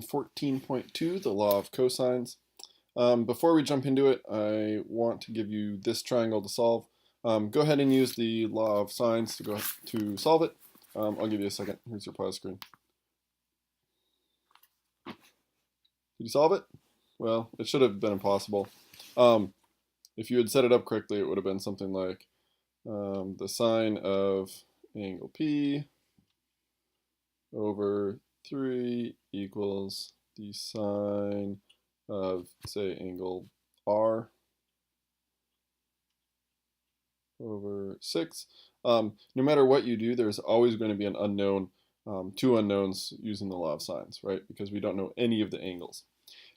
14.2, the law of cosines. Before we jump into it, I want to give you this triangle to solve. Go ahead and use the law of sines to solve it. I'll give you a second. Here's your pause screen. Did you solve it? Well, it should have been impossible. If you had set it up correctly, it would have been something like the sine of angle P over 3 equals the sine of, say, angle R over 6. No matter what you do, there's always going to be an unknown, two unknowns using the law of sines, right? Because we don't know any of the angles.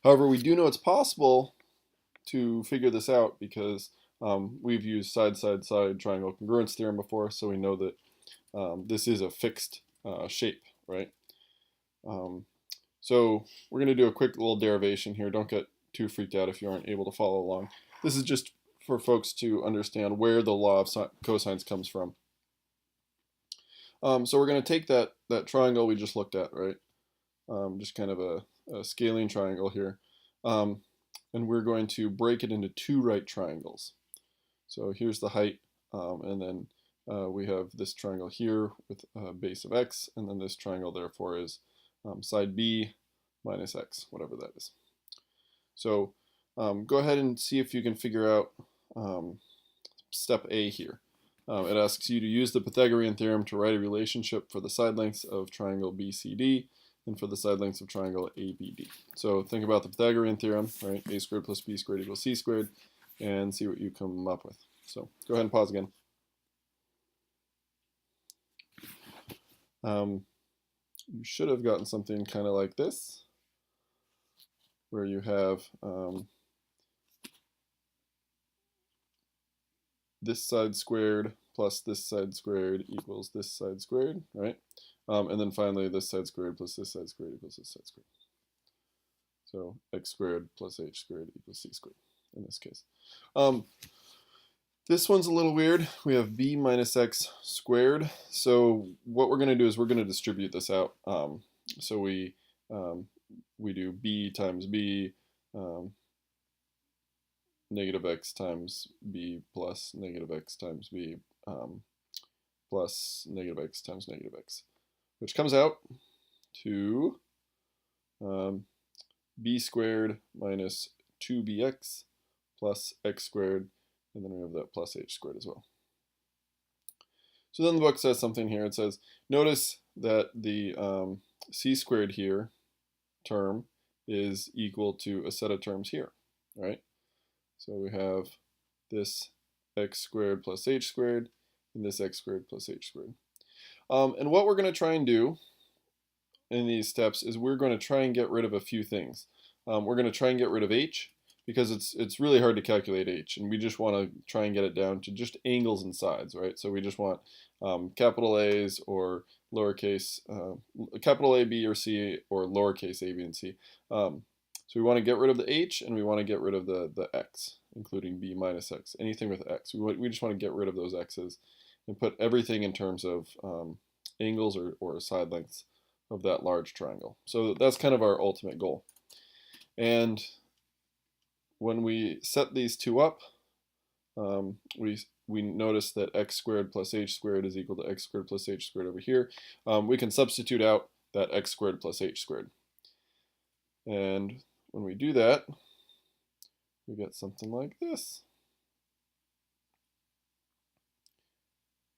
However, we do know it's possible to figure this out because we've used side-side-side triangle congruence theorem before, so we know that this is a fixed shape, right? So we're going to do a quick little derivation here. Don't get too freaked out if you aren't able to follow along. This is just for folks to understand where the law of cosines comes from. So we're going to take that triangle we just looked at, right? Just kind of a scaling triangle here. And we're going to break it into two right triangles. So here's the height, and then we have this triangle here with a base of x, and then this triangle therefore is side b minus x, whatever that is. So go ahead and see if you can figure out step A here. It asks you to use the Pythagorean theorem to write a relationship for the side lengths of triangle BCD and for the side lengths of triangle ABD. So think about the Pythagorean theorem, right? A squared plus b squared equals c squared, and see what you come up with. So go ahead and pause again. You should have gotten something kind of like this, where you have this side squared plus this side squared equals this side squared, right? And then finally this side squared plus this side squared equals this side squared. So x squared plus h squared equals c squared in this case. This one's a little weird. We have b minus x squared. So what we're going to do is we're going to distribute this out. So we do b times b, negative x times b plus negative x times b plus negative x times negative x, which comes out to b squared minus 2bx plus x squared, and then we have that plus h squared as well. So then the book says something here. It says, notice that the c squared here term is equal to a set of terms here, right? So we have this x squared plus h squared and this x squared plus h squared. And what we're going to try and do in these steps is we're going to try and get rid of a few things. We're going to try and get rid of h because it's really hard to calculate h, and we just want to try and get it down to just angles and sides, right? So we just want capital A's or lowercase, capital A, B, or C, or lowercase a, b, and c. So we want to get rid of the h, and we want to get rid of the x, including b minus x, anything with x. We just want to get rid of those x's and put everything in terms of angles or side lengths of that large triangle. So that's kind of our ultimate goal. And when we set these two up, we notice that x squared plus h squared is equal to x squared plus h squared over here. We can substitute out that x squared plus h squared. And when we do that, we get something like this.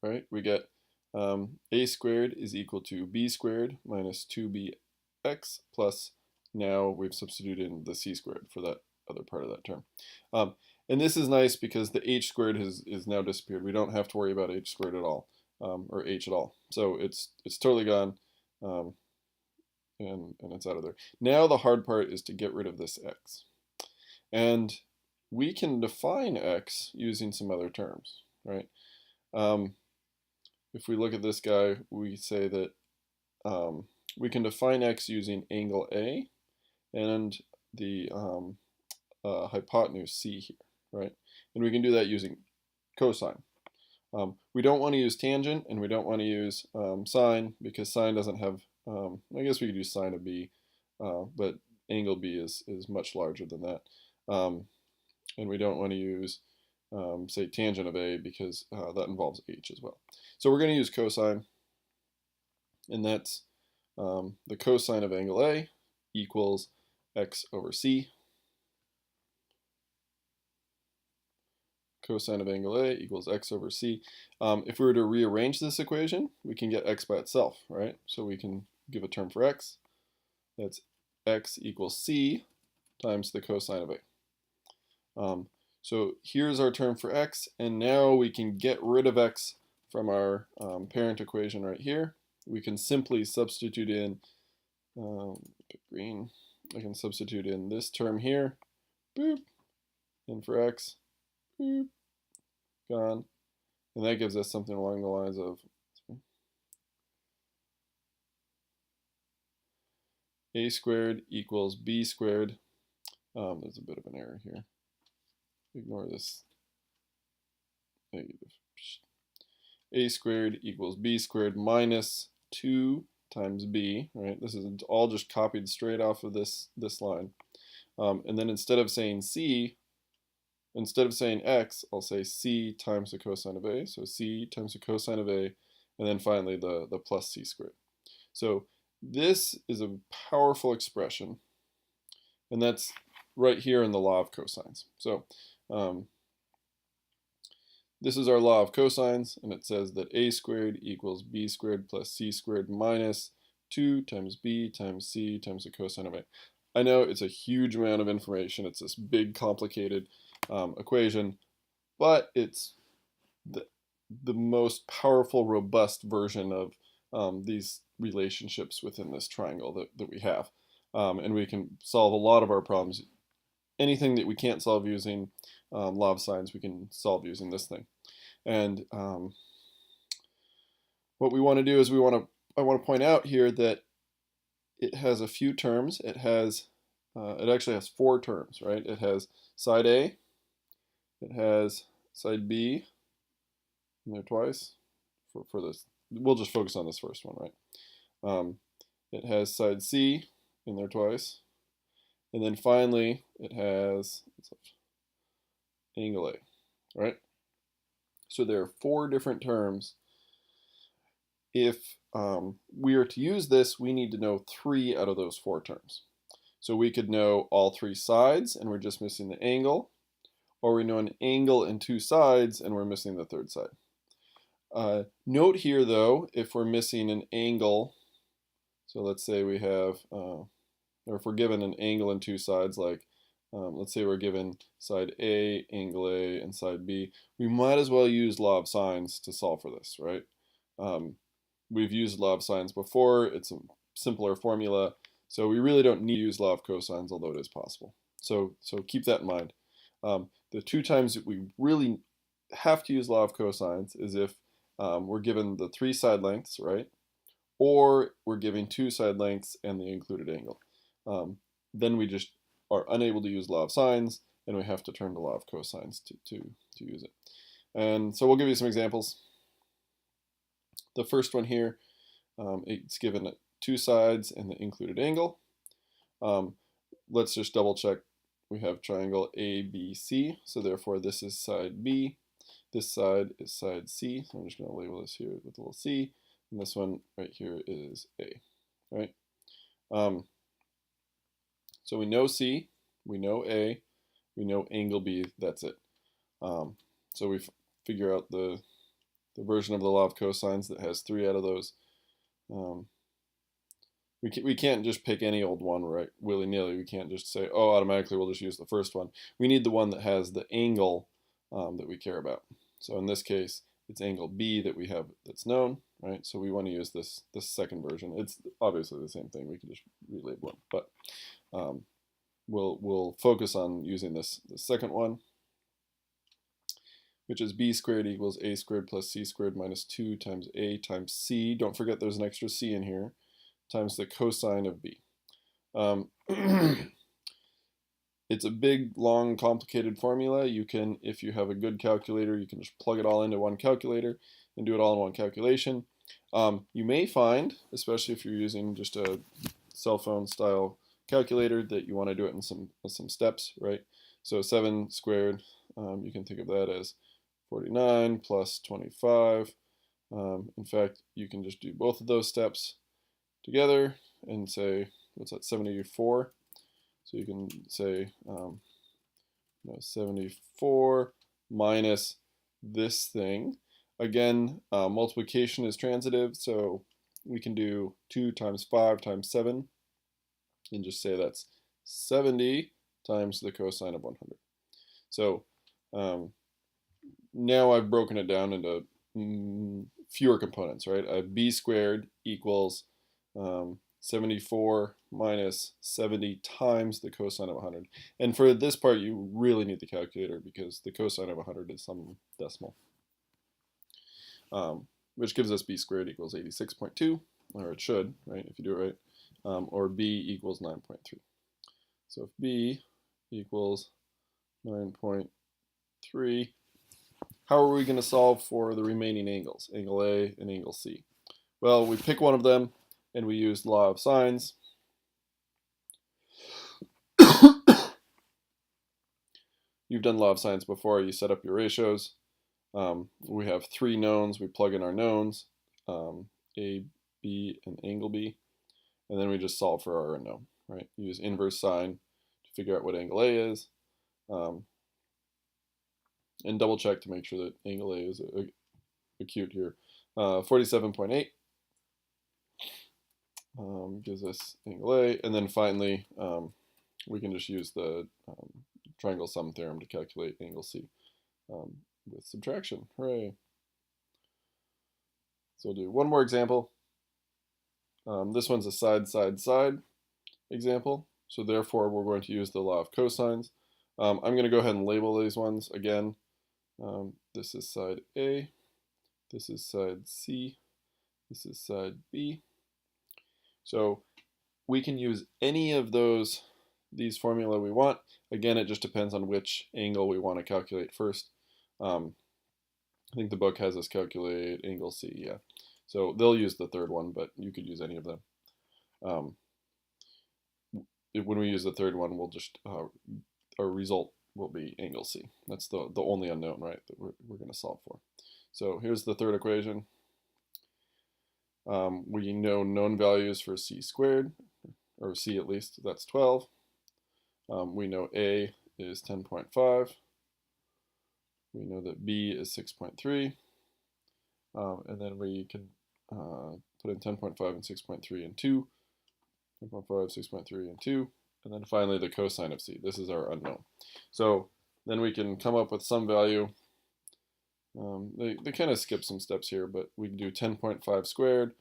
Right? We get a squared is equal to b squared minus 2bx plus, now we've substituted in the c squared for that other part of that term. And this is nice because the h squared is now disappeared. We don't have to worry about h squared at all, or h at all. So it's totally gone, and it's out of there. Now the hard part is to get rid of this x. And we can define x using some other terms, right? If we look at this guy, we say that we can define x using angle A and the hypotenuse C here, right? And we can do that using cosine. We don't want to use tangent, and we don't want to use sine, because sine doesn't have, I guess we could use sine of B, but angle B is much larger than that. And we don't want to use, say, tangent of A because that involves H as well. So we're going to use cosine, and that's the cosine of angle A equals x over c. Cosine of angle A equals x over c. If we were to rearrange this equation, we can get x by itself, right? So we can give a term for x. That's x equals c times the cosine of A. So here's our term for x, and now we can get rid of x from our parent equation right here. We can simply substitute in, pick green, I can substitute in this term here, boop, and for x, boop, gone. And that gives us something along the lines of a squared equals b squared. There's a bit of an error here. Ignore this negative. A squared equals b squared minus 2 times b, right? This is all just copied straight off of this line. And then instead of saying c, instead of saying x, I'll say c times the cosine of A. So c times the cosine of A, and then finally the plus c squared. So this is a powerful expression, and that's right here in the law of cosines. So this is our law of cosines, and it says that a squared equals b squared plus c squared minus 2 times b times c times the cosine of A. I know it's a huge amount of information. It's this big, complicated equation, but it's the most powerful, robust version of these relationships within this triangle that we have. And we can solve a lot of our problems. Anything that we can't solve using law of sines, we can solve using this thing. And what we want to do is I want to point out here that it has a few terms. It actually has 4 terms, right? It has side A, it has side B in there twice for this. We'll just focus on this first one, right? It has side C in there twice. And then finally, it has angle A, right? So there are 4 different terms. If we are to use this, we need to know 3 out of those 4 terms. So we could know all 3 sides, and we're just missing the angle. Or we know an angle and 2 sides, and we're missing the 3rd side. Note here, though, if we're missing an angle, so let's say we have, or if we're given an angle and 2 sides, like let's say we're given side A, angle A, and side B, we might as well use law of sines to solve for this, right? We've used law of sines before. It's a simpler formula, so we really don't need to use law of cosines, although it is possible. So keep that in mind. The 2 times that we really have to use law of cosines is if we're given the 3 side lengths, right? Or we're giving 2 side lengths and the included angle. Then we just are unable to use law of sines, and we have to turn to law of cosines to use it. And so we'll give you some examples. The first one here, it's given 2 sides and the included angle. Let's just double check. We have triangle ABC, so therefore this is side B. This side is side C, so I'm just going to label this here with a little c, and this one right here is A, right? So we know C, we know A, we know angle B, that's it. So we figure out the version of the law of cosines that has 3 out of those. We can't just pick any old one, right, willy-nilly. We can't just say, oh, automatically we'll just use the first one. We need the one that has the angle that we care about. So in this case, it's angle B that we have that's known, right? So we want to use this second version. It's obviously the same thing. We could just relabel it, but we'll focus on using this second one, which is b squared equals a squared plus c squared minus 2 times a times c. Don't forget there's an extra c in here, times the cosine of b. It's a big, long, complicated formula. You can, if you have a good calculator, you can just plug it all into one calculator and do it all in one calculation. You may find, especially if you're using just a cell phone style calculator that you want to do it in some steps, right? So 7 squared, you can think of that as 49 plus 25. In fact, you can just do both of those steps together and say, what's that, 74? So you can say 74 minus this thing. Again, multiplication is transitive, so we can do 2 times 5 times 7 and just say that's 70 times the cosine of 100. So now I've broken it down into fewer components, right? B squared equals 74 minus 70 times the cosine of 100. And for this part, you really need the calculator because the cosine of 100 is some decimal, which gives us b squared equals 86.2, or it should, right, if you do it right, or b equals 9.3. So if b equals 9.3, how are we going to solve for the remaining angles, angle A and angle C? Well, we pick one of them, and we use law of sines. You've done law of sines before. You set up your ratios. We have 3 knowns. We plug in our knowns, A, B, and angle B. And then we just solve for our unknown, right? Use inverse sine to figure out what angle A is. And double check to make sure that angle A is acute here. 47.8 gives us angle A. And then finally, we can just use the triangle sum theorem to calculate angle C with subtraction. Hooray. So we'll do one more example. This one's a side example. So therefore, we're going to use the law of cosines. I'm going to go ahead and label these ones again. This is side A. This is side C. This is side B. So we can use any of these formula we want. Again, it just depends on which angle we want to calculate first. I think the book has us calculate angle C, yeah. So they'll use the third one, but you could use any of them. When we use the third one, we'll just, our result will be angle C. That's the only unknown, right, that we're going to solve for. So here's the third equation. We know known values for C squared, or C at least, that's 12. We know A is 10.5. We know that B is 6.3. And then we can put in 10.5 and 6.3 and 2. 10.5, 6.3, and 2. And then finally the cosine of C. This is our unknown. So then we can come up with some value. They kind of skip some steps here, but we can do 10.5 squared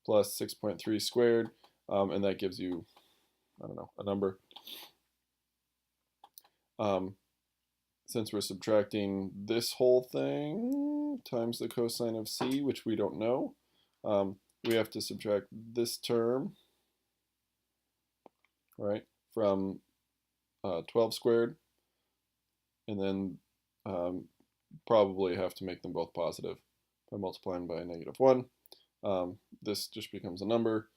plus 6.3 squared. And that gives you, I don't know, a number. Since we're subtracting this whole thing times the cosine of C, which we don't know, we have to subtract this term, right, from 12 squared, and then probably have to make them both positive by multiplying by a -1. This just becomes a number,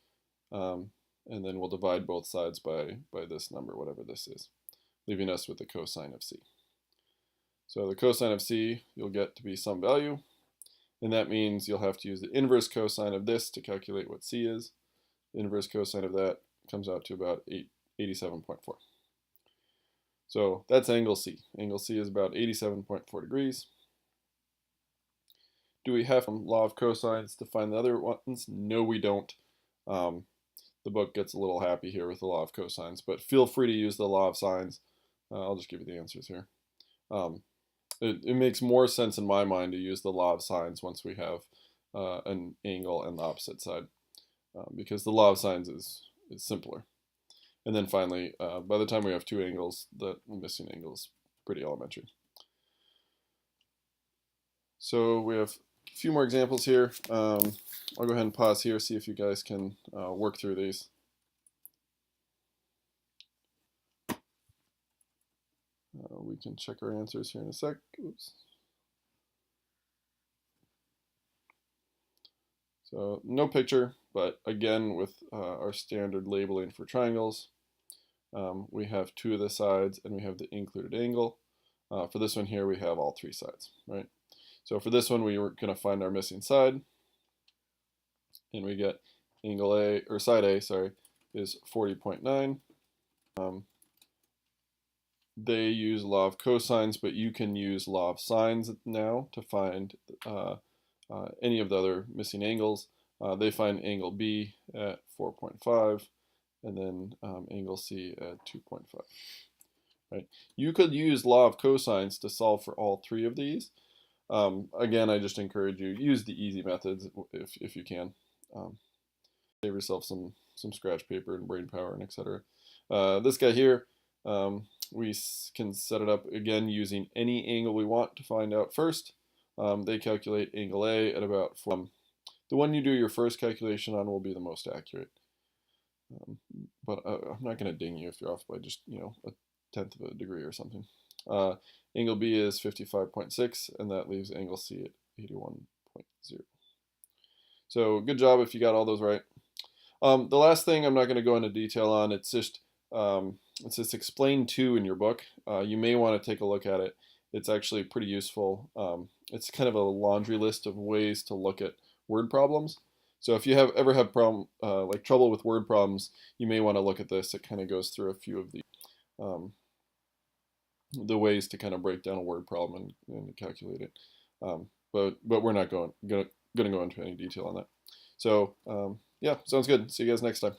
and then we'll divide both sides by this number, whatever this is, leaving us with the cosine of C. So the cosine of C you'll get to be some value, and that means you'll have to use the inverse cosine of this to calculate what C is. The inverse cosine of that comes out to about 87.4. So that's angle C. Angle C is about 87.4 degrees. Do we have law of cosines to find the other ones? No, we don't. The book gets a little happy here with the law of cosines, but feel free to use the law of sines. I'll just give you the answers here. It makes more sense in my mind to use the law of sines once we have an angle and the opposite side, because the law of sines is simpler. And then finally, by the time we have 2 angles, the missing angle is pretty elementary. So we have a few more examples here. I'll go ahead and pause here, see if you guys can work through these. We can check our answers here in a sec. Oops. So no picture, but again with our standard labeling for triangles, we have 2 of the sides, and we have the included angle. For this one here, we have all 3 sides, right? So for this one, we were going to find our missing side, and we get angle A, or side A, sorry, is 40.9. They use law of cosines, but you can use law of sines now to find any of the other missing angles. They find angle B at 4.5, and then angle C at 2.5. Right? You could use law of cosines to solve for all 3 of these. Again, I just encourage you, use the easy methods if you can. Save yourself some scratch paper and brain power and etc. This guy here, we can set it up again using any angle we want to find out first. They calculate angle A at about 4. The one you do your first calculation on will be the most accurate. But I'm not going to ding you if you're off by just, a tenth of a degree or something. Angle B is 55.6, and that leaves angle C at 81.0. So good job if you got all those right. The last thing I'm not going to go into detail on, it's just explained to in your book. You may want to take a look at it. It's actually pretty useful. It's kind of a laundry list of ways to look at word problems. So if you ever have trouble with word problems, you may want to look at this. It kind of goes through a few of the ways to kind of break down a word problem and calculate it. But we're not going to go into any detail on that. So yeah, sounds good. See you guys next time.